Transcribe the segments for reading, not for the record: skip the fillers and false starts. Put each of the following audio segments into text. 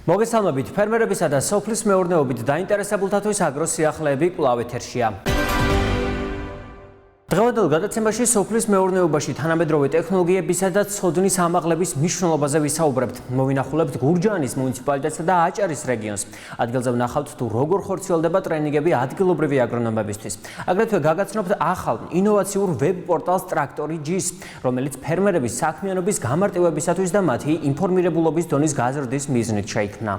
მოგესალმებით, ფერმერებისა და სოფლის მეურნეობით დაინტერესებულთათვის აგროს სიახლეები კვლავ ეთერშია. დღევანდელ გადაცემაში სოფლის მეურნეობაში თანამედროვე ტექნოლოგიებისა და ცოდნის ამაღლების მნიშვნელობაზე ვისაუბრებთ. მოვინახულებთ გურჯაანის მუნიციპალიტეტსა და აჭარის რეგიონს. ადგილზე ვნახავთ თუ როგორ ხორციელდება ტრენინგები ადგილობრივი აგრონომებისთვის. აგრეთვე გაგაცნობთ ახალ ინოვაციურ ვებ პორტალს ტრაქტორი ჯის, რომელიც ფერმერების საქმიანობის გამარტივებისათვის და მათი ინფორმირებულობის დონის გაზრდის მიზნით შეიქმნა.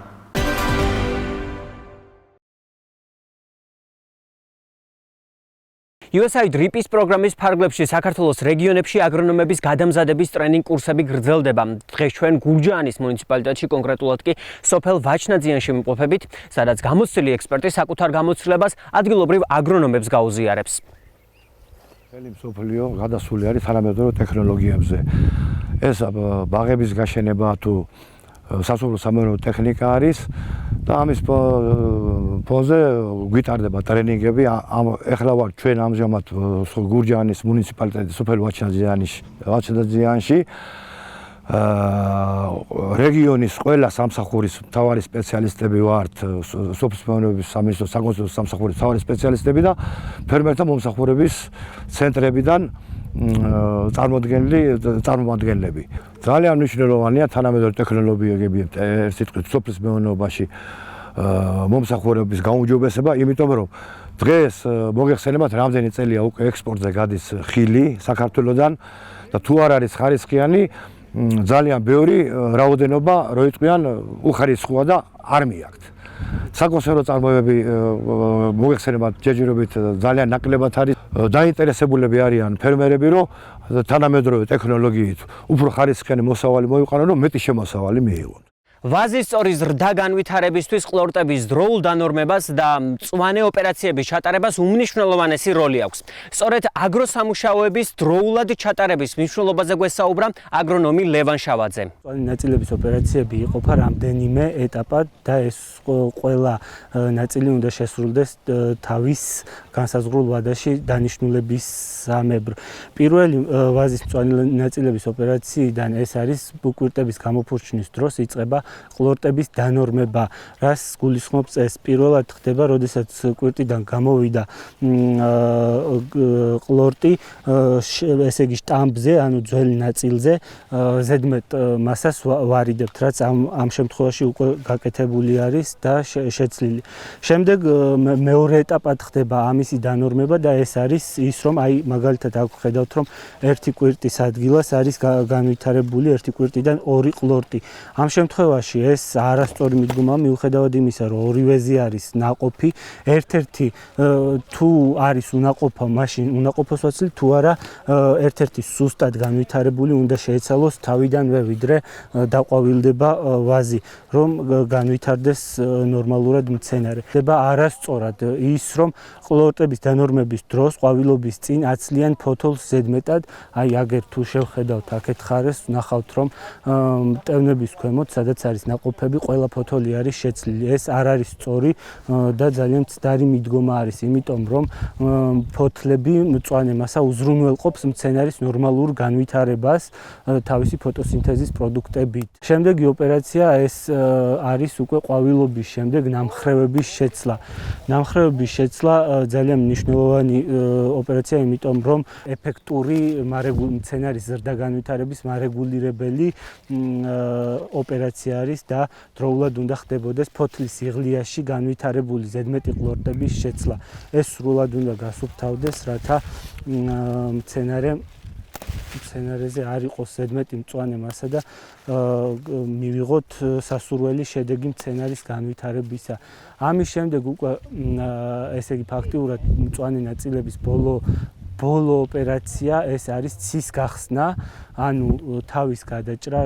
USAID RIP-ის პროგრამის ფარგლებში საქართველოს რეგიონებში აგრონომების გადამზადების ტრენინგ კურსები გრძელდება. დღეს ჩვენ გურჯაანის მუნიციპალიტეტში, კონკრეტულად კი სოფელ ვაჩნაძიანში ვიმყოფებით, სადაც გამოცდილი ექსპერტი საკუთარ გამოცდილებას ადგილობრივ აგრონომებს გაუზიარებს. Მთელი მსოფლიო გადასული არის თანამედროვე ტექნოლოგიებზე. ეს ბაღების გაშენება თუ სასოფლო-სამეურნეო ტექნიკა არის და ამის ფონზე გვიტარდება ტრენინგები. ეხლა ვარ ჩვენ ამჟამად გურჯაანის მუნიციპალიტეტის სოფელ ვაჩნაძიანში. რეგიონის ყველა სამსახურის მთავარი სპეციალისტები ვართ, სოფლის მეურნეობის სამინისტროს საკონსულტაციო სამსახურის მთავარი სპეციალისტები და ფერმერთა მომსახურების ცენტრებიდან წარმომადგენლები. ძალიან მნიშვნელოვანია თანამედროვე ტექნოლოგიები ერთ სიტყვით სოფლის მეურნეობაში მომსახურების გაუმჯობესება, იმიტომ რომ დღეს მოგეხსენებათ რამდენი წელია უკვე ექსპორტზე გადის ხილი საქართველოსდან და თუ არ არის ხარისხიანი, ძალიან ბევრი რაოდენობა როიტყვიან უხარისხოა და არ მიაქვთ. საკონსერვო წარმოებები მოგეხსენებათ ჯერჯერობით ძალიან ნაკლებად არის დაინტერესებულები არიან ფერმერები, რომ თანამედროვე ტექნოლოგიით უფრო ხარისხიანი მოსავალი მოიყვანონ, რომ მეტი შემოსავალი მიიღონ. ვაზის სწორი ზრდა განვითარებისთვის ყლორტების დროულ დანორმებას და მწვანე ოპერაციების ჩატარებას უმნიშვნელოვანესი როლი აქვს. სწორედ აგროსამუშაოების დროულად ჩატარების მნიშვნელობაზე გვესაუბრა აგრონომი ლევან შავაძე. ნაწილების ოპერაციები იყოფა რამდენიმე ეტაპად და ეს ყველა ნაწილი უნდა შესრულდეს თავის განსაზღვრულ ვადაში დანიშნულებისამებრ. პირველი ვაზის მწვანე ნაწილების ოპერაციიდან ეს არის ბუკვირტების გამოფურჩნის დროს იწყება ყლორტების დანორმება, რას გულისხმობს ეს? პირველად ხდება, როდესაც კვირტიდან გამოვიდა ყლორტი, ესე იგი შტამბზე, ანუ ძველი ნაწილზე, ზედმეტ მასას ვარიდებთ, რაც ამ შემთხვევაში უკვე გაკეთებული არის და შეცვლილი. შემდეგ მეორე ეტაპად ხდება ამისი დანორმება და ეს არის ის, რომ აი მაგალითად აქ ხედავთ, რომ ერთი კვირტის ადგილას არის განვითარებული ერთი კვირტიდან ორი ყლორტი. ამ შემთხვევაში ეს არასწორი მიდგომა მიუხედავად იმისა, რომ ორივეზე არის ნაყოფი, ერთ-ერთი თუ არის უნაყოფო, მაშინ უნაყოფოს ვაცლით, თუ არა ერთ-ერთი სუსტად განვითარებული უნდა შეეცალოს თავიდანვე, ვიდრე დაყვავილდება ვაზი, რომ განვითარდეს ნორმალურად მცენარე. ხდება არასწორად ის, რომ ყლორტების დანორმების დროს, ყვავილობის წინ აცლიან ფოთოლს ზედმეტად, აი აგერ თუ შევხედავთ აქეთ ხარეს, ნახავთ, რომ მტევნების ქვემოთ, სადაც არის ნაყოფები, ყველა ფოთოლი არის შეცლილი. ეს არ არის სწორი და ძალიან მცდარი მიდგომა არის, იმიტომ რომ ფოთლები მწვანე მასა უზრუნველყოფს მცენარის ნორმალურ განვითარებას თავისი ფოტოსინთეზის პროდუქტებით. შემდეგი ოპერაცია ეს არის უკვე ყვავილობის შემდეგ ნამხრევების შეცლა. ნამხრევების შეცლა ძალიან მნიშვნელოვანი ოპერაცია, იმიტომ რომ ეფექტური მცენარის ზრდა განვითარების მარეგულირებელი ოპერაცია არის და დროულად უნდა ხდებოდეს ფოთლის იღლიაში განვითარებული ზედმეტი ყლორტების შეცლა. ეს სრულად უნდა გასუფთავდეს, რათა მცენარეზე არ იყოს ზედმეტი მწვანე მასა და მივიღოთ სასურველი შედეგი მცენარის განვითარებისა. ამის შემდეგ უკვე ესე იგი ფაქტიურად მწვანე ნაწილების ბოლო ოპერაცია ეს არის ცის გახსნა, ანუ თავის გადაჭრა,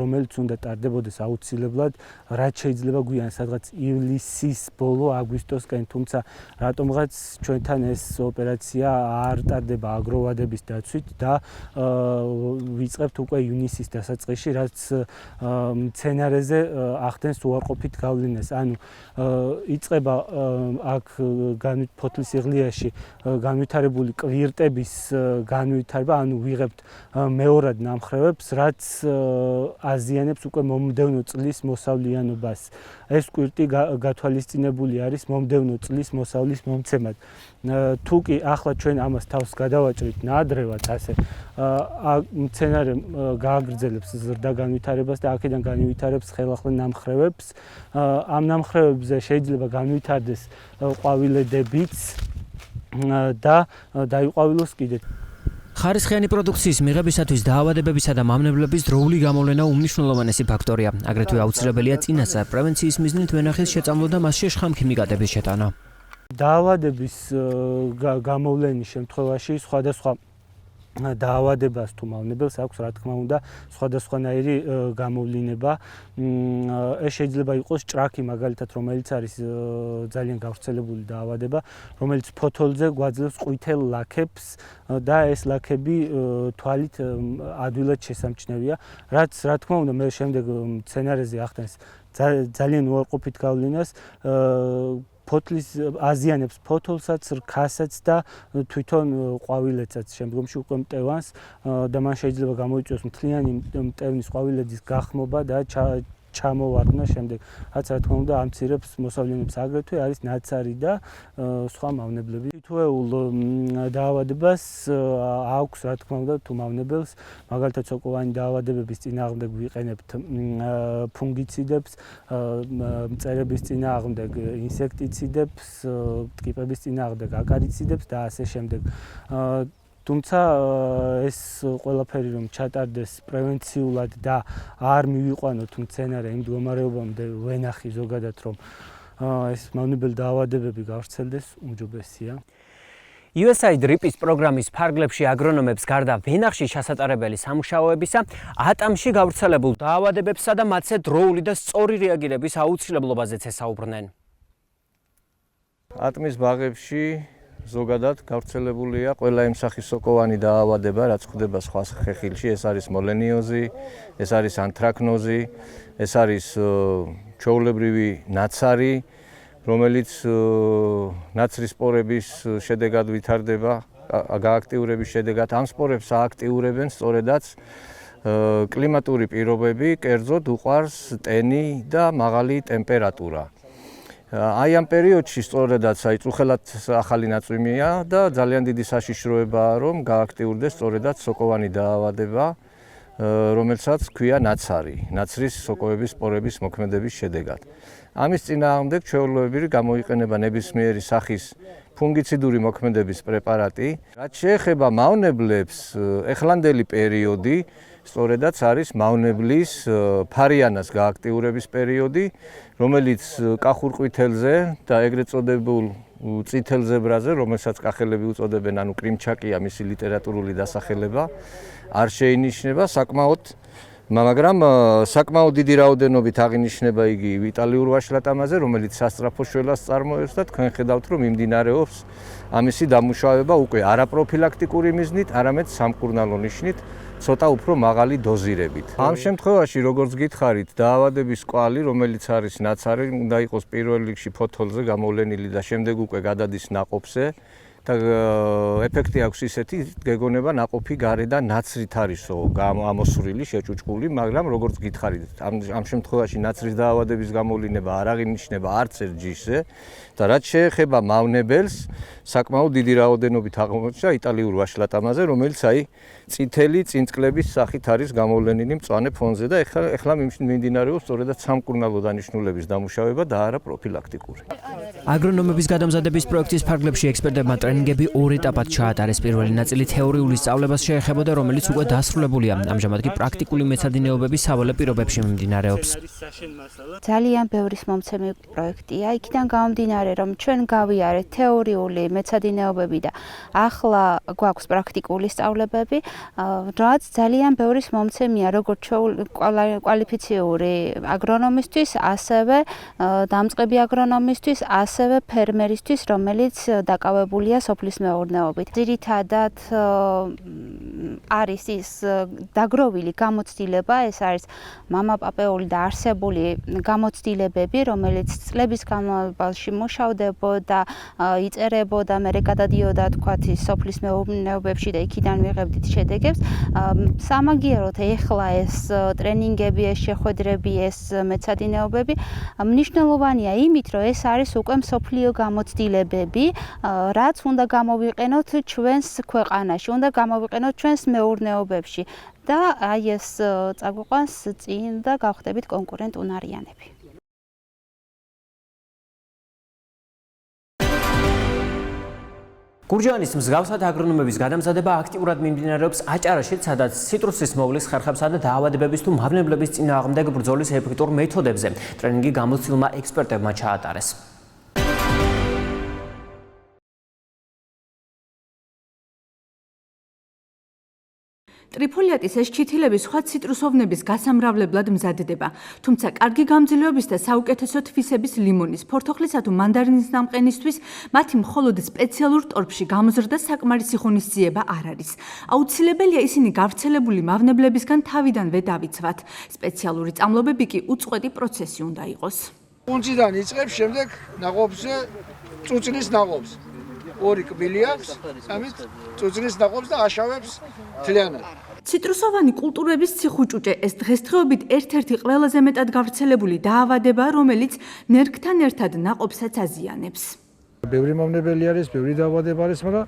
რომელიც უნდა ტარდებოდეს აუცილებლად, რაც შეიძლება გვიან სადღაც ივლისის ბოლო აგვისტოსკენ, თუმცა რატომღაც ჩვენთან ეს ოპერაცია არ ტარდება აგროვადების დაცვით და ვიწყებთ უკვე ივნისის დასაწყისში, რაც მცენარეზე ახდენს უარყოფით გავლენას. ანუ იწყება აქ ფოთლის იღლიაში განვითარებული მიღებული კვირტების განვითარება, ანუ ვიღებთ მეორად ნამხრევებს, რაც აზიანებს უკვე მომდევნო წლის მოსავლიანობას. ეს კვირტი გათვალისწინებული არის მომდევნო წლის მოსავლის მომცემად. თუ კი ახლა ჩვენ ამას თავს გადავაჭრით ნაადრევად, ასე მცენარე გააგრძელებს ზრდა განვითარებას და აქედან განვითარებს ხელახლა ნამხრევებს. ამ ნამხრევებზე შეიძლება განვითარდეს ყვავილედებიც და დაიყვავილოს კიდე. ხარისხიანი პროდუქციის მიღებისათვის დაავადებებისა და მამნებლების დროული გამოვლენა უმნიშვნელოვანესი ფაქტორია. აგრეთვე აუცილებელია წინასწარ პრევენციის მიზნით ვენახის შეწამლო და მასში შხამქიმიკატების შეტანა. დაავადების გამოვლენის შემთხვევაში სხვადასხვა დაავადებას თუ მავნებელს აქვს რა თქმა უნდა სხვადასხვანაირი გამოვლინება. ეს შეიძლება იყოს ჭრაქი მაგალითად, რომელიც არის ძალიან გავრცელებული დაავადება, რომელიც ფოთოლზე გვაძლევს ყვითელ ლაქებს და ეს ლაქები თვალით ადვილად შესამჩნევია, რაც რა თქმა უნდა მე შემდეგ მცენარეზე ახდენს ძალიან უარყოფით გავლენას. ფოთლის აზიანებს ფოთოლსაც, რქასაც და თვითონ ყვავილედსაც, შემდგომში უკვე მტევანს და მან შეიძლება გამოიწვიოს მთლიანი მტევნის ყვავილედის გახმობა და ჩამოვარდნა შემდეგ. რაც რა თქმა უნდა ამცირებს მოსავლიანებს, აგრეთვე არის ნაცარი და სხვა მავნებლები. თითოეულ დაავადებას აქვს რა თქმა უნდა თუ მავნებელს, მაგალითად სოკოვანი დაავადებების წინააღმდეგ ვიყენებთ ფუნგიციდებს, მწერების წინააღმდეგ ინსექტიციდებს, ტკიპების წინააღმდეგ აკარიციდებს და ასე შემდეგ. თუმცა ეს ყველაფერი რომ ჩატარდეს პრევენციულად და არ მივიყვანოთ მცენარე იმ მდგომარეობამდე ვენახი ზოგადად რომ ეს მავნებელი დაავადებები გავრცელდეს, უმჯობესია. USAID RIP-ის პროგრამის ფარგლებში აგრონომებს გარდა ვენახში ჩასატარებელი სამუშაოებისა, ატამში გავრცელებულ დაავადებებსა და მათზე დროული და სწორი რეაგირების აუცილებლობაზეც ესაუბრნენ. ატმის ბაღებში ზოგადად გავრცელებულია ყველა იმ სახის სოკოვანი დაავადება, რაც ხდება სხვა ხეხილში, ეს არის მოლენიოზი, ეს არის ანთრაკნოზი, ეს არის ჩვეულებრივი ნაცარი, რომელიც ნაცრის სპორების შედეგად ვითარდება, გააქტიურების შედეგად. ამ სპორებს ააქტიურებენ სწორედაც კლიმატური პირობები, კერძოდ უყვარს ტენი და მაღალი ტემპერატურა. აი ამ პერიოდში სწორედაც წუხელად ახალი ნაწვიმია და ძალიან დიდი საშიშროებაა რომ გააქტიურდეს სწორედაც სოკოვანი დაავადება, რომელსაც ქვია ნაცარი, ნაცრის სოკოების სპორების მოქმედების შედეგად. ამის წინააღმდეგ ჩვეულებრივ გამოიყენება ნებისმიერი სახის ფუნგიციდური მოქმედების პრეპარატი. რაც შეეხება მავნებლებს, ეხლანდელი პერიოდი სწორედაც არის მავნებლის ფარიანას გააქტიურების პერიოდი, რომელიც კახურყვითელზე და ეგრეთ წოდებულ წითელ ზებრაზე, რომელსაც კახელები უწოდებენ, ანუ კრიმჩაკია მისი ლიტერატურული დასახელება, არ შეინიშნება მაგრამ საკმაოდ დიდი რაოდენობით აღინიშნება იგი იტალიურ ვაშლატამაზე, რომელიც სასწრაფო შველას წარმოებს და თქვენ ხედავთ, რომ მიმდინარეობს ამისი დამუშავება უკვე არაპროფილაქტიკური მიზნით, არამედ სამკურნალო ნიშნით, ცოტა უფრო მაღალი დოზირებით. ამ შემთხვევაში, როგორც გითხარით, დაავადების კვალი, რომელიც არის ნაცარი, უნდა იყოს პირველ რიგში ფოთოლზე გამოვლენილი და შემდეგ უკვე გადადის ნაყოფზე და ეფექტი აქვს ისეთი, გეგონება ნაყოფი გარედან ნაცრით არისო ამოსვრილი, შეჭუჭყული, მაგრამ როგორც გითხარით, ამ შემთხვევაში ნაცრის დაავადების გამოვლინება არ აღინიშნება არც ერთ ჯიშზე და რაც შეეხება მავნებელს, საკმაოდ დიდი რაოდენობით აღმოჩნდა იტალიურ ვაშლატამაზე, რომელიც წითელი წინწკლების სახით არის გამოვლენილი მწვანე ფონზე და ეხლა მიმდინარეობს სწორედაც სამკურნალო დანიშნულების დამუშავება და არა პროფილაქტიკური. აგრონომების გადამზადების პროექტის ფარგლებში ექსპერტებმა ტრენინგები ორ ეტაპად ჩაატარეს. პირველი ნაწილი თეორიული სწავლებას შეეხებოდა, რომელიც უკვე დასრულებულია. ამჟამად კი პრაქტიკული მეცადინეობები სავალე პირობებში მიმდინარეობს. ძალიან ბევრი მომცემი პროექტია. იქიდან გამომდინარე, რომ ჩვენ გავიარეთ თეორიული მეცადინეობები და ახლა გვაქვს პრაქტიკული სწავლებები, რაც ძალიან ბევრი მომცემია, როგორც კვალიფიციური აგრონომისთვის, ასევე დამწყები აგრონომისთვის, ასევე ფერმერისთვის, რომელიც დაკავებულია სოფლის მეურნეობით. ძირითადად არის ის დაგროვილი გამოცდილება, ეს არის მამაპაპეული და არსებული გამოცდილებები, რომელიც წლების განმავლობაში მუშავდებოდა, იწერებოდა, მერე გადადიოდა თქვათ ის სოფლის მეურნეობებში და იქიდან მიღებდით შედეგებს. სამაგიეროდ ეხლა ეს ტრენინგები, ეს შეხვედრები, ეს მეცადინეობები მნიშვნელოვანია იმით, რომ ეს არის უკვე მსოფლიო გამოცდილებები, რაც უნდა გამოვიყენოთ ჩვენს ქვეყანაში, უნდა გამოვიყენოთ ჩვენს მეურნეობებში და აი ეს წაგვიყვანს წინ და გავხდებით კონკურენტუნარიანები. გურჯაანის მსგავსად აგრონომების გადამზადება აქტიურად მიმდინარეობს აჭარაშიც, სადაც ციტრუსის მოვლის ხერხებსა და დაავადებების თუ მავნებლების წინააღმდეგ ბრძოლის ეფექტურ მეთოდებზე ტრენინგი გამოცდილმა ექსპერტებმა ჩაატარეს. ტრიფოლიატის ეს ჩითილები სხვა ციტრუსოვნების გასამრავლებლად მზადდება, თუმცა კარგი გამძლეობის და საუკეთესო თვისების ლიმონის, ფორთოხლისა თუ მანდარინის ნამყენისთვის მათი მხოლოდ სპეციალურ ტორფში გამოზრდა საკმარისი ღონისძიება არ არის. აუცილებელია ისინი გავრცელებული მავნებლებისგან თავიდანვე დავიცვათ. სპეციალური წამლობები კი უწყვეტი პროცესი უნდა იყოს. კუნძიდან იწყებს, შემდეგ ნაყოფზე წუწნის ნაყოფს. ორი კბილი აქვს, ამით წუწნის ნაყოფს და აშავებს თლიანად. ციტრუსოვანი კულტურების ციხუჭუჭე ეს დღესდღეობით ერთ-ერთი ყველაზე მეტად გავრცელებული დაავადებაა, რომელიც ნერგთან ერთად ნაყოფსაც აზიანებს. ბევრი მავნებელი არის, ბევრი დაავადება არის, მაგრამ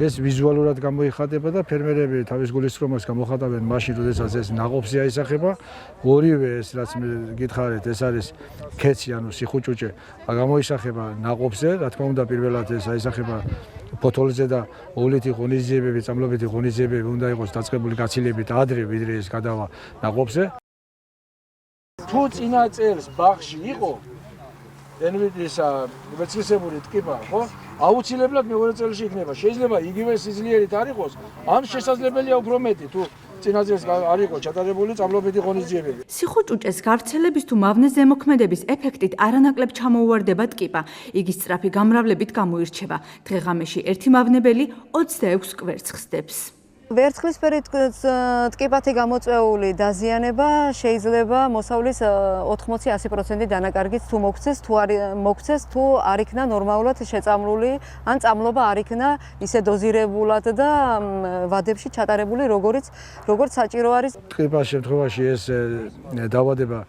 ეს ვიზუალურად გამოიხატება და ფერმერები თავის გულისხმობას გამოხატავენ მაშინ, როდესაც ეს ნაყოფზე აისახება. ორივე ეს რაც მე გითხარით, ეს არის ქეცი, ანუ სიხუჭუჭე, გამოისახება ნაყოფზე, რა თქმა უნდა, პირველად ეს აისახება ფოთოლზე და ოლითი ღონისძიებები, წამლობითი ღონისძიებები უნდა იყოს დაწყებული გაცილებით ადრე, ვიდრე ეს გადავა ნაყოფზე. თუ წინა წელს ბაღში იყო ენვიდისა მეცნიერული ტკიპა, ხო? აუცილებლად მეორე წელში იქნება. შეიძლება იგივე სიძლიერით არ იყოს, ამ შესაძლებელია უფრო მეტი, თუ წინა წელს არ იყო ჩატარებული წამლობითი ღონისძიებები. სიხუჭუჭეს გავრცელების თუ მავნე ზემოქმედების ეფექტით არანაკლებ ჩამოუვარდება ტკიპა. იგი სწრაფი გამრავლებით გამოირჩევა. დღეღამეში ერთი მავნებელი 26 კვერცხს ხსდებს. ვერცხლისფერი ტკიპათი გამოწვეული დაზიანება შეიძლება მოსავლის 80-100% დანაკარგით თუ მოგცეს თუ არ იქნა ნორმალურად შეწამლული ან წამლობა არ იქნა ისე დოზირებულად და ვადებში ჩატარებული როგორც საჭირო არის. ტკიპას შემთხვევაში ეს დაავადება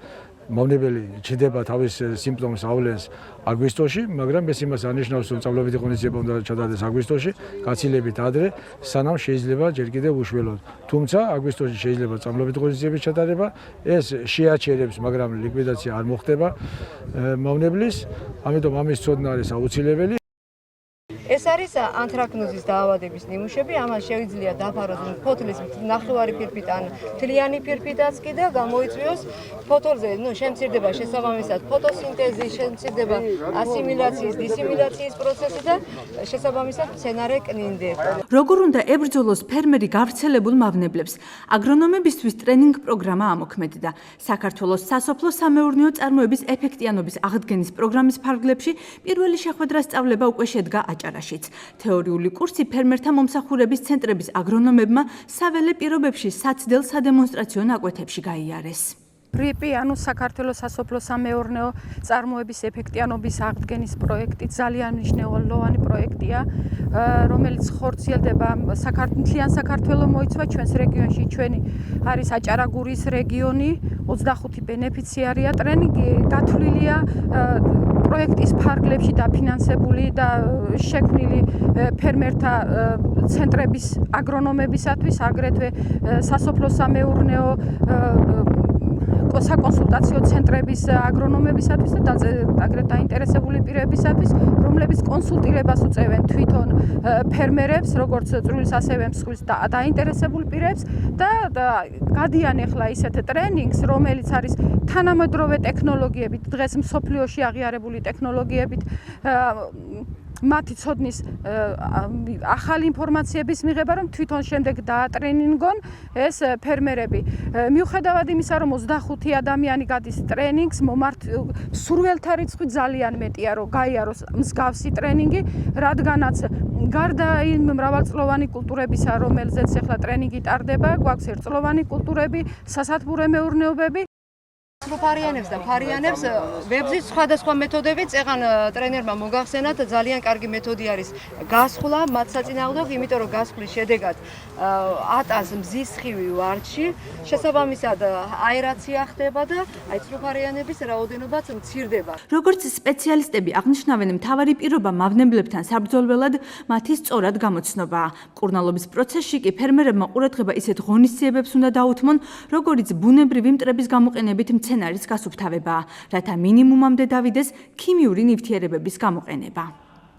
მავნებელი ჩნდება თავის სიმპტომს ავლენს აგვისტოში, მაგრამ ეს იმას არნიშნავს, რომ წამლობითი ღონისძიება უნდა ჩატარდეს აგვისტოში, გაცილებით ადრე, სანამ შეიძლება ჯერ კიდევ უშველოდ. თუმცა აგვისტოში შეიძლება წამლობითი ღონისძიების ჩატარება, ეს შეაჩერებს, მაგრამ ლიკვიდაცია არ მოხდება მავნებლის, ამიტომ ამის ცოდნა არის აუცილებელი. ეს არის ანთრაკნოზის დაავადების ნიმუშები, ამას შეიძლება დაფაროს ფოთლის ნახევარი ფირფით ან თლიანი ფირფითაც კი და გამოიწვიოს ფოთოლზე, შემცირდება შესაბამისად ფოტოსინთეზი, შემცირდება ასიმილაციის, დისიმილაციის პროცესი და შესაბამისად მცენარე კნინდება. როგორ უნდა ებრძოლოს ფერმერი გავრცელებულ მავნებლებს? აგრონომებისთვის ტრენინგ პროგრამა ამოქმედდა. საქართველოს სასოფლო-სამეურნეო წარმოების ეფექტიანობის აღდგენის პროგრამის ფარგლებში პირველი შეხვედრა სწავლება უკვე შედგა აჭარაში. თეორიული კურსი ფერმერთა მომსახურების ცენტრების აგრონომებმა საველე პირობებში საცდელ სადემონსტრაციო ნაკვეთებში გაიარეს. რიპი, ანუ საქართველოს სასოფლო-სამეურნეო წარმოების ეფექტიანობის აღდგენის პროექტი ძალიან მნიშვნელოვანი პროექტია, რომელიც ხორციელდება მთლიან საქართველოს მოიცვა ჩვენს რეგიონში. ჩვენი არის აჭარაგურის რეგიონი, 25 ბენეფიციარია. ტრენინგი გათვლილია პროექტის ფარგლებში დაფინანსებული და შექმნილი ფერმერთა ცენტრების აგრონომებისათვის, აგრეთვე სასოფლო-სამეურნეო საკონსულტაციო ცენტრების აგრონომებისათვის და აგრეთვე დაინტერესებული პირებისათვის, რომლებიც კონსულტირებას უწევენ თვითონ ფერმერებს, როგორც წვრილის ასევე მსხვილ დაინტერესებულ პირებს და გადიან ახლა ისეთ ტრენინგს, რომელიც არის თანამედროვე ტექნოლოგიებით, დღეს მსოფლიოში აღიარებული ტექნოლოგიებით მათი ცოდნის ახალი ინფორმაციების მიღება, რომ თვითონ შემდეგ დაატრენინგონ ეს ფერმერები. მიუხედავად იმისა, რომ 25 ადამიანი გადის ტრენინგს, სურველთა რიცხვი ძალიან მეტია, რომ გაიაროს მსგავსი ტრენინგი, რადგანაც გარდა იმ მრავალწლოვანი კულტურებისა, რომელზეც ახლა ტრენინგი ტარდება, გვაქვს ერთწლოვანი კულტურები, სასათბურე მეურნეობები. სრუფარიანებს და ფარიანებს ვებზის სხვადასხვა მეთოდებით წეღან ტრენერმა მოგახსენათ ძალიან კარგი მეთოდი არის გასხლა მათ საწინააღმდეგო, იმიტომ რომ გასხლის შედეგად ატას მზის სხივი ვარდში, შესაბამისად აერაცია ხდება და აი სრუფარიანების რაოდენობაც მცირდება. როგორც სპეციალისტები აღნიშნავენ, მთავარი პირობა მავნებლებთან საბრძოლველად მათი სწორად გამოცნობაა. მკურნალობის პროცესში კი ფერმერებმა ყურადღება ისეთ ღონისძიებებს უნდა დაუთმონ, როგორიც ბუნებრივი მტრების გამოყენებით მცენარის გასუფთავებაა, რათა მინიმუმამდე დავიდეს ქიმიური ნივთიერებების გამოყენება.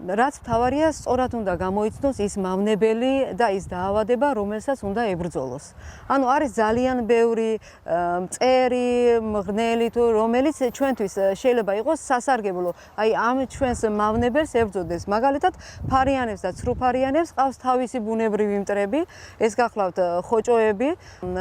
რაც მთავარია, სწორად უნდა გამოიცნოს ის მავნებელი და ის დაავადება, რომელსაც უნდა ებრძოლოს. ანუ არის ძალიან ბევრი მწერი, მღრღნელი თუ რომელიც ჩვენთვის შეიძლება იყოს სასარგებლო. აი ამ ჩვენს მავნებელს ებრძოდეს. მაგალითად, ფარიანებს და ცრუფარიანებს ყავს თავისი ბუნებრივი მტრები, ეს გახლავთ ხოჭოები,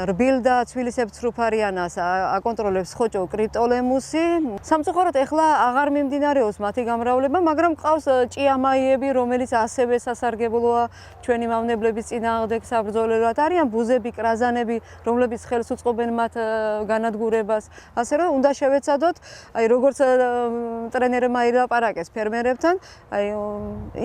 რბილ და ცვილისებრ ცრუფარიანას აკონტროლებს ხოჭო კრიპტოლემუსი. სამწუხაროდ ეხლა აღარ მიმდინარეობს მათი გამრავლება, მაგრამ ყავს ამაიები, რომელიც ასევე სასარგებლოა ჩვენი მავნებლების წინააღმდეგ საბრძოლველად. არიან ბუზები, კრაზანები, რომლებიც ხელს უწყობენ მათ განადგურებას. ასე რომ უნდა შევეცადოთ, აი როგორც ტრენერმა ილაპარაკეს ფერმერებთან, აი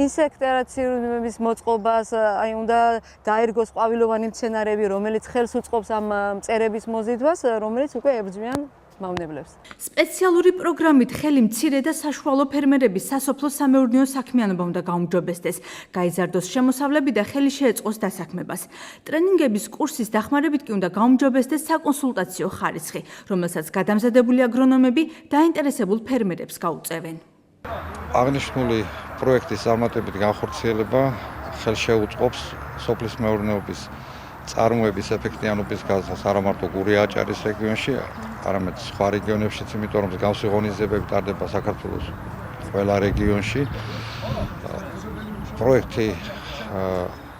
ინსექტირაციების მოწყობას, აი უნდა დაერგოს ყვავილოვანი მცენარეები, რომელიც ხელს უწყობს ამ მწერების მოზიდვას, რომელიც უკვე ებრძვიან მავნებლებს. სპეციალური პროგრამით ხელი მცირე და საშუალო ფერმერების სასოფლო-სამეურნეო საქმიანობა უნდა გაუმჯობესდეს, გაიზარდოს შემოსავლები და ხელი შეეწყოს დასაქმებას. ტრენინგების კურსის დახმარებით კი უნდა გაუმჯობესდეს საკონსულტაციო ხარისხი, რომელსაც გადამზადებული აგრონომები დაინტერესებულ ფერმერებს გაუწევენ. აღნიშნული პროექტის წარმატებით განხორციელება ხელშეუწყობს სოფლის მეურნეობის წარმოების ეფექტიანობის გაზრდას არა მარტო გურია-აჭარის რეგიონში, არამედ სხვა რეგიონებშიც, იმიტომ რომ მსგავსი ღონისძიებები ტარდება საქართველოს ყველა რეგიონში. პროექტი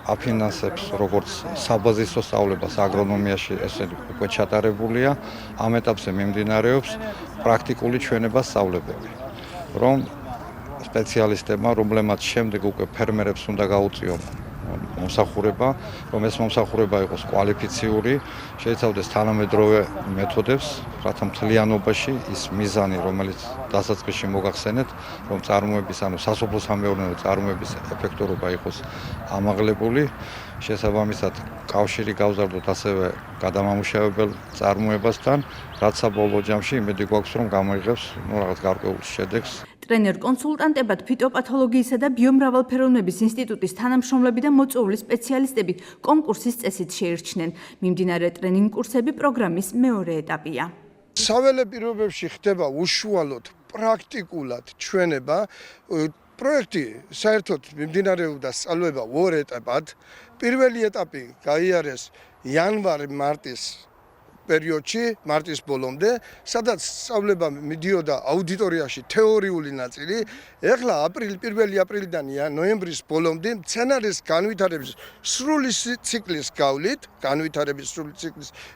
აფინანსებს როგორც საბაზისო სწავლებას აგრონომიაში, ესე უკვე ჩატარებულია, ამ ეტაპზე მიმდინარეობს პრაქტიკული ჩვენება სწავლებები, რომ სპეციალისტებმა, რომლებმაც შემდეგ უკვე ფერმერებს უნდა გაუწიონ მომსახურება, რომ ეს მომსახურება იყოს კვალიფიციური, შეიცავდეს თანამედროვე მეთოდებს, რათა მთლიანობაში ის მიზანი, რომელიც დასაწყისში მოგახსენეთ, რომ წარმოების, ანუ სასოფლო-სამეურნეო წარმოების ეფექტურობა იყოს ამაღლებული, შესაბამისად კავშირი გავზარდოთ ასევე გადამამუშავებელ წარმოებასთან, რაც საბოლოო ჯამში იმედი გვაქვს, რომ გამოიღებს რაღაც გარკვეულ შედეგს. ტრენერ კონსულტანტებად ფიტოპათოლოგიისა და ბიომრავალფეროვნების ინსტიტუტის თანამშრომლები და მოწვეული სპეციალისტები კონკურსის წესით შეირჩნენ. მიმდინარე ტრენინგ კურსები პროგრამის მეორე ეტაპია. საველე პირობებში ხდება უშუალოდ პრაქტიკულად ჩვენება. პროექტი საერთოდ მიმდინარეობდა სწავლება ორ ეტაპად. პირველი ეტაპი გაიარეს იანვარ-მარტის პერიოდში, მარტის ბოლომდე, სადაც სწავლება მიდიოდა აუდიტორიაში თეორიული ნაწილი. ეხლა პირველი აპრილიდან ნოემბრის ბოლომდე მცენარის განვითარების სრული ციკლის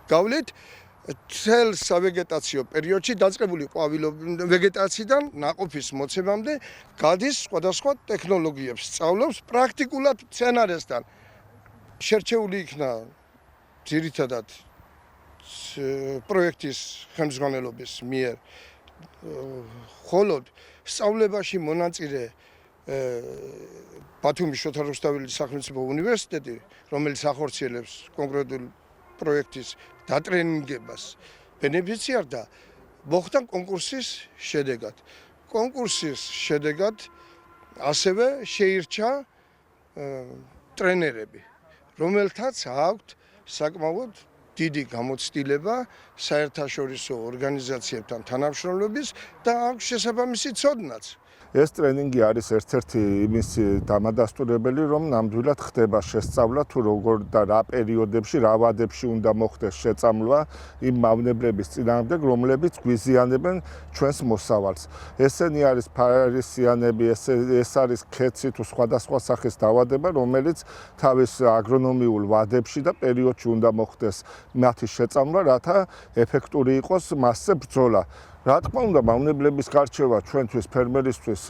გავლით, წელ სავეგეტაციო პერიოდში დაწყებული ყვავილობრივი ვეგეტაციიდან ნაყოფის მოცემამდე გადის სხვადასხვა ტექნოლოგიებს სწავლობს პრაქტიკულად მცენარესთან. შერჩეული იქნა ძირითადად პროექტის ხელმძღვანელობის მიერ, ხოლო სწავლებაში მონაწილე ბათუმის შოთა რუსთაველის სახელმწიფო უნივერსიტეტი, რომელიც ახორციელებს კონკრეტულ პროექტის დატრენინგებას, ბენეფიციარდა მოხდა კონკურსის შედეგად. კონკურსის შედეგად ასევე შეირჩა ტრენერები, რომელთაც აქვთ საკმაოდ დიდი გამოცდილება საერთაშორისო ორგანიზაციებთან თანამშრომლობის და აქვს შესაბამისი ცოდნაც. ეს ტრენინგი არის ერთ-ერთი იმის დამადასტურებელი, რომ ნამდვილად ხდება შესწავლა თუ როგორ და რა პერიოდებში, რა ვადებში უნდა მოხდეს შეწამლვა იმ მავნებლების წინააღმდეგ, რომლებიც გვიზიანებენ ჩვენს მოსავალს. ესენი არის ფარისიანები, ეს არის ქეცი თუ სხვადასხვა სახის დაავადება, რომელიც თავის აგრონომიულ ვადებში და პერიოდში უნდა მოხდეს მათი შეწამლვა, რათა ეფექტური იყოს მასზე ბრძოლა. რა თქმა უნდა, მავნებლების გარჩევა ჩვენთვის ფერმერისთვის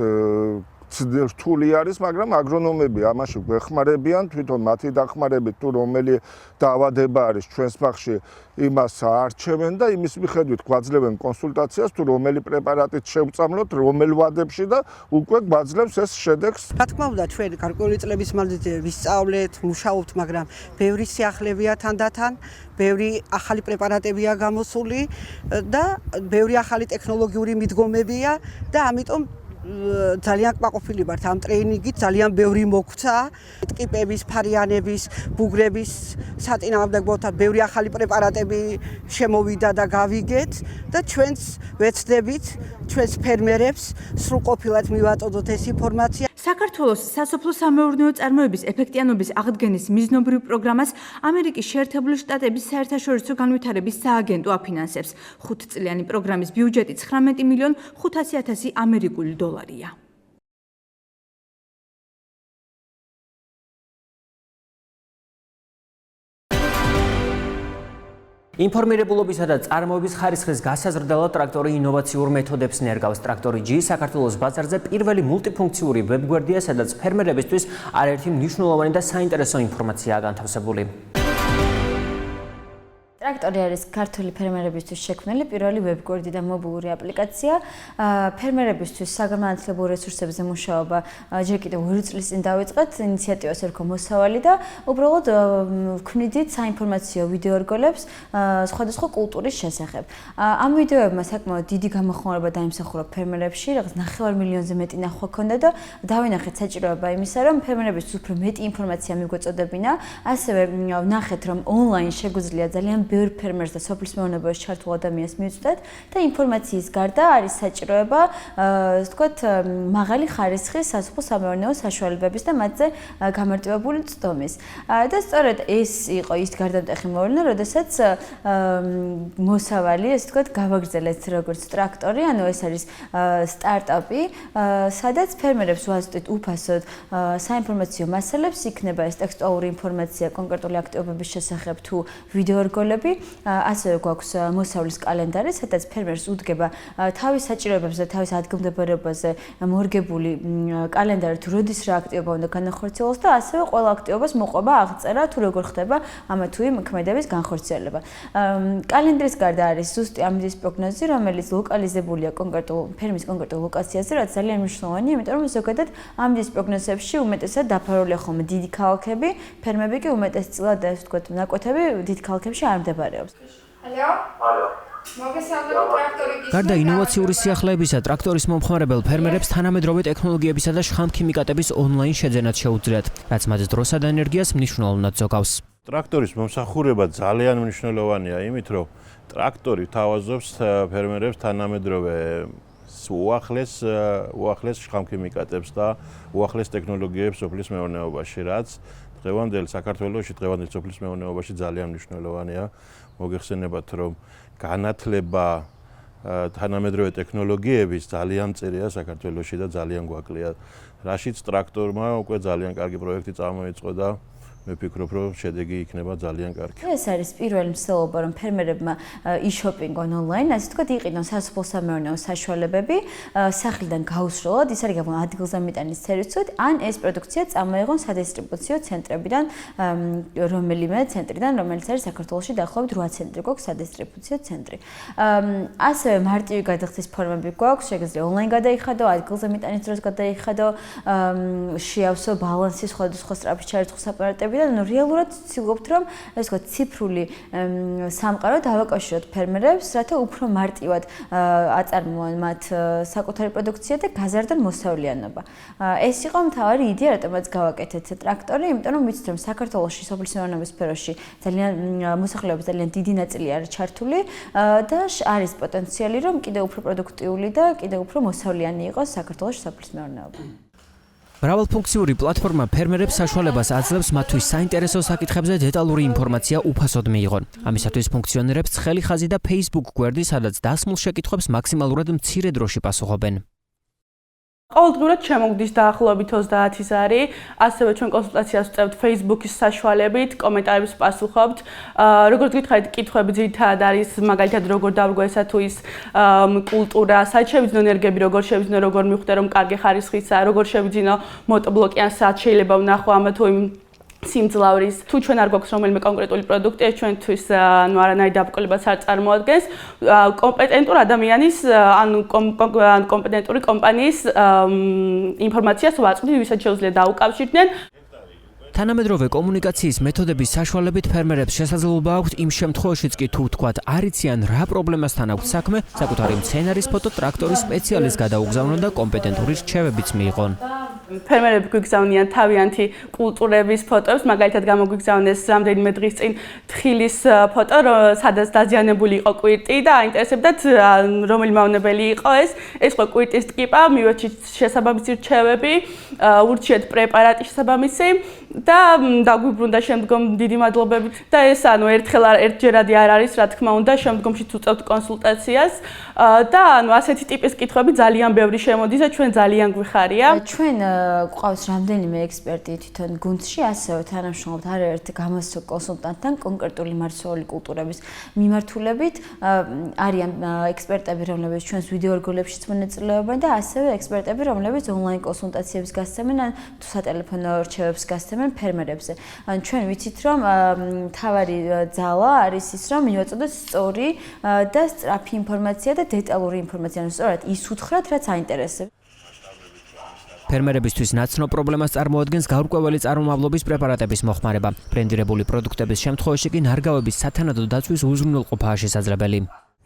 რთული არის, მაგრამ აგრონომები ამაში გვეხმარებიან, თვითონ მათი დახმარებით თუ რომელი დაავადება არის ჩვენს ბაღში, იმას არჩევენ და იმის მიხედვით გვაძლევენ კონსულტაციას თუ რომელი პრეპარატით შევწამლოთ, რომელ ვადებში და უკვე გვაძლევს ეს შედეგს. რა თქმა უნდა, ჩვენ გარკვეული წლების მანძილზე ვისწავლეთ, მუშაობთ, მაგრამ ბევრი სიახლეებია თანდათან, ბევრი ახალი პრეპარატებია გამოსული და ბევრი ახალი ტექნოლოგიური მიდგომებია და ამიტომ ძალიან კმაყოფილი ვართ ამ ტრეინინგით, ძალიან ბევრი მოგვცა, ტკიპების, ფარიანების, ბუგრების საწინააღმდეგოთა ბევრი ახალი პრეპარატები შემოვიდა და გავიგეთ და ჩვენს ვეცდებით, ჩვენს ფერმერებს სრულყოფილად მივაწოდოთ ეს ინფორმაცია. საქართველოს სასოფლო-სამეურნეო წარმოების ეფექტიანობის აღდგენის მიზნობრივ პროგრამას ამერიკის შეერთებული შტატების საერთაშორისო განვითარების სააგენტო აფინანსებს. 5 წლიანი პროგრამის ბიუჯეტი 19,500,000 ამერიკული დოლარია. ინფორმირებულობისა და წარმოების ხარისხის გასაზრდელად ტრაქტორი ინოვაციურ მეთოდებს ნერგავს. ტრაქტორი G საქართველოს ბაზარზე პირველი მულტიფუნქციური ვებგვერდია, სადაც ფერმერებისთვის არაერთი მნიშვნელოვანი და საინტერესო ინფორმაციაა განთავსებული. ტრაქტორი არის ქართული ფერმერებისთვის შექმნილი პირველი ვებგვერდი და მობილური აპლიკაცია. ფერმერებისთვის საგანმანათლებლო რესურსებზე მუშაობა ჯერ კიდევ 2 წლის წინ დაიწყეთ. ინიციატივას ერქვა მოსავალი და უბრალოდ ვქმნიდით საინფორმაციო ვიდეო რგოლებს სხვადასხვა კულტურის შესახებ. ამ ვიდეოებმა საკმაოდ დიდი გამოხმაურება დაიმსახურა ფერმერებში, რაღაც 9 მილიონზე მეტი ნახვა ჰქონდა და დავინახეთ საჭიროება იმისა, რომ ფერმერებისთვის უფრო მეტი ინფორმაცია მიგვეწოდებინა. ასევე ვნახეთ, რომ ონლაინ შეგვიძლია ძალიან ბევრ ფერმერს და სოფლის მეურნეობაში ჩართულ ადამიანს მივწვდეთ და ინფორმაციის გარდა არის საჭიროება, ასე ვთქვათ, მაღალი ხარისხის სასოფლო-სამეურნეო საშუალებების და მათზე გამარტივებული წვდომის. და სწორედ ეს იყო ის გარდამტეხი მოვლენა, როდესაც მოსავალი, ასე ვთქვათ, გავაგრძელეთ როგორც ტრაქტორი, ანუ ეს არის სტარტაპი, სადაც ფერმერებს ვაზრდით უფასოდ საინფორმაციო მასალებს, იქნება ეს ტექსტუალური ინფორმაცია კონკრეტული აქტივობების შესახებ თუ ვიდეო რგოლები. ასევე გვაქვს მოსავლის კალენდარი, სადაც ფერმერს უდგება თავის საჭიროებებზე, თავის ადგილმდებარეობაზე მორგებული კალენდარი, თუ როდის რა აქტივობა უნდა განახორციელოს და ასევე ყველა აქტივობას მოყვება აღწერა, თუ როგორ ხდება ამა თუ იმ ქმედების განხორციელება. კალენდრის გარდა არის ზუსტი ამის პროგნოზი, რომელიც ლოკალიზებულია კონკრეტულ ფერმის კონკრეტულ ლოკაციაზე, რაც ძალიან მნიშვნელოვანია, იმიტომ რომ ზოგადად ამის პროგნოზებში უმეტესად დაფარულია ხოლმე დიდი ქალაქები, ფერმები კი უმეტესწილად, ასე ვთქვათ, ნაკვეთები დიდ ქალაქებში არ მდებარეობს. გარდა ინოვაციური სიახლეებისა, ტრაქტორის მომხმარებელ ფერმერებს თანამედროვე ტექნოლოგიებისა და შხამქიმიკატების ონლაინ შეძენაც შეუძლიათ, რაც მათ დროსა და ენერგიას მნიშვნელოვნად ზოგავს. ტრაქტორის მომსახურება ძალიან მნიშვნელოვანია, იმით რომ ტრაქტორი თავაზობს ფერმერებს თანამედროვე უახლეს შხამქიმიკატებს და უახლეს ტექნოლოგიებს სოფლის მეურნეობაში, რაც დღევანდელ საქართველოში, დღევანდელ სოფლის მეურნეობაში ძალიან მნიშვნელოვანია. მოგეხსენებათ, რომ განათლება თანამედროვე ტექნოლოგიების ძალიან მწირია საქართველოში და ძალიან გვაკლია. რაშიც ტრაქტორმა უკვე ძალიან კარგი პროექტი წარმოიწყო და მე ვფიქრობ, რომ შედეგი იქნება ძალიან კარგი. ეს არის პირველი მსვლელობა, რომ ფერმერებმა e-shopping-ონ ონლაინ, ასე ვთქვათ, იყიდონ სასოფლო-სამეურნეო საშუალებები, სახლიდან გაუსროლად, ის არის გაბმულ ადგილზე მიტანის სერვისით, ან ეს პროდუქცია წამოიღონ სადისტრიბუციო ცენტრებიდან, რომელიმე ცენტრიდან, რომელიც არის საქართველოში დაახლოებით 8 ცენტრი გვაქვს სადისტრიბუციო ცენტრი. ასევე მარტივი გადახდის ფორმები გვაქვს, შეგიძლია ონლაინ გადაიხადო, ადგილზე მიტანის დროს გადაიხადო, შეავსო ბალანსი სხვადასხვა სწრაფი ჩარიცხვის აპარატები. რეალურად ვცდილობთ, რომ ეს ვთქვათ, ციფრული სამყარო დავაკავშიროთ ფერმერებს, რათა უფრო მარტივად აწარმოონ მათ საკუთარი პროდუქცია და გაზარდონ მოსავლიანობა. ეს იყო მთავარი იდეა, რატომაც გავაკეთეთ ტრაქტორი, იმიტომ რომ ვიცით, რომ საქართველოში სოფლის მეურნეობის სფეროში ძალიან მოსახლეობის ძალიან დიდი ნაწილი არის ჩართული და არის პოტენციალი, რომ კიდევ უფრო პროდუქტიული და კიდევ უფრო მოსავლიანი იყოს საქართველოში სოფლის მეურნეობა. მრავალფუნქციური პლატფორმა ფერმერებს საშუალებას აძლევს მათთვის საინტერესო საკითხებზე დეტალური ინფორმაცია უფასოდ მიიღონ. ამისათვის ფუნქციონირებს ცხელი ხაზი და Facebook გვერდი, სადაც დასმულ შეკითხვებს მაქსიმალურად მცირე დროში პასუხობენ. ყოველდღურად შემოგდის დაახლოებით 30 ზარი, ასევე ჩვენ კონსულტაციას ვწევთ Facebook-ის საშუალებით, კომენტარებს პასუხობთ. Როგორც გითხარით, კითხვები ძირითადად არის მაგალითად როგორ დავრგო ესა თუ ის კულტურა, სად შევიძინო ენერგიები, როგორ შევიძინო, როგორ მივხვდე რომ კარგი ხარისხისაა, როგორ შევიძინო მოტორბლოკი ან სად შეიძლება ვნახო ამა თუ იმ სიმძლავრის თუ ჩვენ არ გვაქვს რომელიმე კონკრეტული პროდუქტი, ეს ჩვენთვის არანაირ დაბრკოლებას არ წარმოადგენს. კომპეტენტურ ადამიანის ანუ კომპეტენტური კომპანიის ინფორმაციას ვაწვდით, ვისაც შეუძლია დაუკავშირდნენ. თანამედროვე კომუნიკაციის მეთოდების საშუალებით ფერმერებს შესაძლებლობა აქვთ იმ შემთხვევაშიც კი თუ თქვათ არ იციან რა პრობლემასთან აქვთ საქმე, საკუთარი მცენარის ფოტო ტრაქტორის სპეციალისტს გადაუგზავნონ და კომპეტენტური რჩევებიც მიიღონ. ფერმერები გვიგზავნიან თავიანთი კულტურების ფოტოებს, მაგალითად გამოგვიგზავნეს რამდენიმე დღის წინ თხილის ფოტო, სადაც დაზიანებული იყო კვირტი და აინტერესებდათ რომელი მავნებელი იყო ეს. ეს იყო კვირტის ტკიპა, მივეჭით შესაბამისი რჩევები, ურჩიეთ პრეპარატი შესაბამისი და დაგვიბრუნდა შემდგომ დიდი მადლობებით და ეს ერთჯერადი არ არის, რა თქმა უნდა, შემდგომში უწევთ კონსულტაციას და ასეთი ტიპის კითხვები ძალიან ბევრი შემოდის და ჩვენ ძალიან გვიხარია. ჩვენ გვყავს რამდენიმე ექსპერტი თვითონ გუნდში, ასევე თანამშრომლობთ არაერთ გამოსცემ კონსულტანტთან კონკრეტული მარცვლეული კულტურების მიმართულებით. არიან ექსპერტები, რომლებიც ჩვენს ვიდეო რგოლებშიც მონაწილეობენ და ასევე ექსპერტები, რომლებიც ონლაინ კონსულტაციებს გასცემენ ან თუ სატელეფონო რჩევებს გასცემენ ფერმერებზე. ჩვენ ვიცით, რომ მთავარი ძალა არის ის, რომ მივაწოდოთ სწორი და სწრაფი ინფორმაცია და დეტალური ინფორმაცია, ანუ სწორად ის უთხრათ, რაც აინტერესებს. ფერმერებისთვის ნაცნობ პრობლემას წარმოადგენს გაურკვეველი წარმომავლობის პრეპარატების მოხმარება. ბრენდირებული პროდუქტების შემთხვევაში კი ნარგავების სათანადო დაცვის უზრუნველყოფაა შესაძლებელი.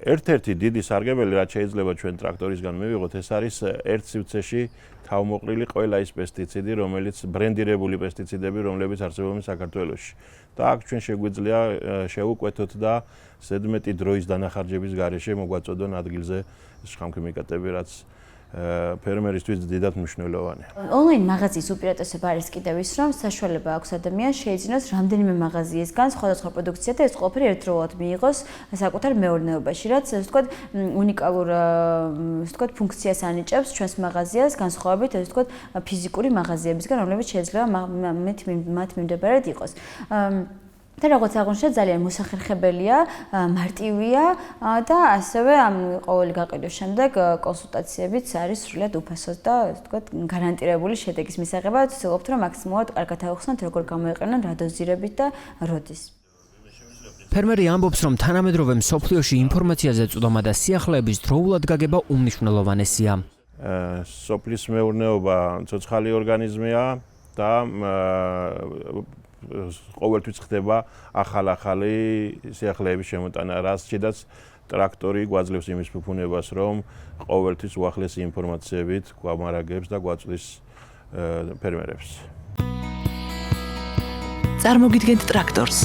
ერთ-ერთი დიდი სარგებელი, რაც შეიძლება ჩვენ ტრაქტორისგან მივიღოთ, ეს არის ერთ სივრცეში თავმოყრილი ყველა ის პესტიციდი, რომელიც ბრენდირებული პესტიციდები, რომლებიც არსებობენ საქართველოში. და აქ ჩვენ შეგვიძლია შევუკვეთოთ და ზედმეტი დროის დანახარჯების გარეშე მოგვაწოდონ ადგილზე შხამქიმიკატები, რაც ფერმერისთვის დიდად მნიშვნელოვანია. ონლაინ მაღაზიის უპირატესობა არის კიდევ ის, რომ საშუალება აქვს ადამიანს შეიძინოს რამდენიმე მაღაზიისგან სხვადასხვა პროდუქცია და ეს ყველაფერი ერთდროულად მიიღოს საკუთარ მეურნეობაში, რაც ასე ვთქვათ, უნიკალურ ფუნქციას ანიჭებს ჩვენს მაღაზიას განსხვავებით ასე ვთქვათ ფიზიკური მაღაზიებისგან, რომლებიც შეიძლება მათ მიმდებარედ იყოს. და როგორც აღნიშნეთ, ძალიან მოსახერხებელია, მარტივია და ასევე ამ ყოველი გაყიდვის შემდეგ კონსულტაციებიც არის სრულიად უფასო და ასე ვთქვათ, გარანტირებული შედეგის მისაღებად ვცდილობთ, რომ მაქსიმალურად კარგად ავხსნათ, როგორ გამოიყენონ, რა დოზირებით და როდის. ფერმერი ამბობს, რომ თანამედროვე მსოფლიოში ინფორმაციაზე წვდომა და სიახლეების დროულად გაგება უმნიშვნელოვანესია. სოფლის მეურნეობა ცოცხალი ორგანიზმია და ყოველთვის ხდება ახალ-ახალი სიახლეების შემოტანა, რასაც ტრაქტორი გვაძლევს იმის ფუფუნებას, რომ ყოველთვის უახლესი ინფორმაციებით გვამარაგებს და გვაწვდის ფერმერებს. წარმოგიდგენთ ტრაქტორს,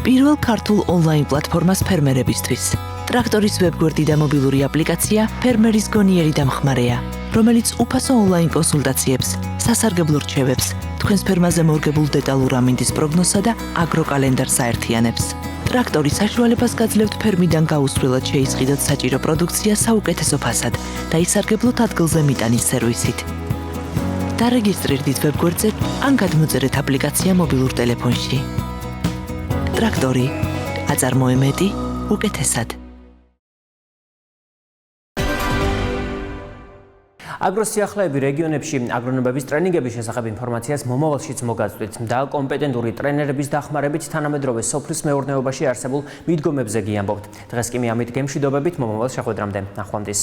პირველ ქართულ ონლაინ პლატფორმას ფერმერებისთვის. ტრაქტორის ვებგვერდი და მობილური აპლიკაცია ფერმერის გონიერი დამხმარეა, რომელიც უფასო ონლაინ კონსულტაციებს, სასარგებლო რჩევებს, თქვენს ფერმაზე მორგებულ დეტალურ ამინდის პროგნოზსა და აგროკალენდარს აერთიანებს. ტრაქტორის საშუალებას გაძლევთ ფერმიდან გაუსვლელად შეისყიდოთ საჭირო პროდუქცია საუკეთესო ფასად და ისარგებლოთ ადგილზე მიტანის სერვისით. დარეგისტრირდით ვებგვერდზე ან გადმოწერეთ აპლიკაცია მობილურ ტელეფონში. ტრაქტორი, აწარმოებდი უკეთესად. აგროსიახლეები რეგიონებში აგრონომების ტრენინგების შესახებ ინფორმაციას მომავალშიც მოგაწვდით და კომპეტენტური ტრენერების დახმარებით თანამედროვე სოფლის მეურნეობაში არსებულ მიდგომებზე გიამბობთ. დღეს კი მე ამით გემშვიდობებით მომავალ შეხვედრამდე. ნახვამდის.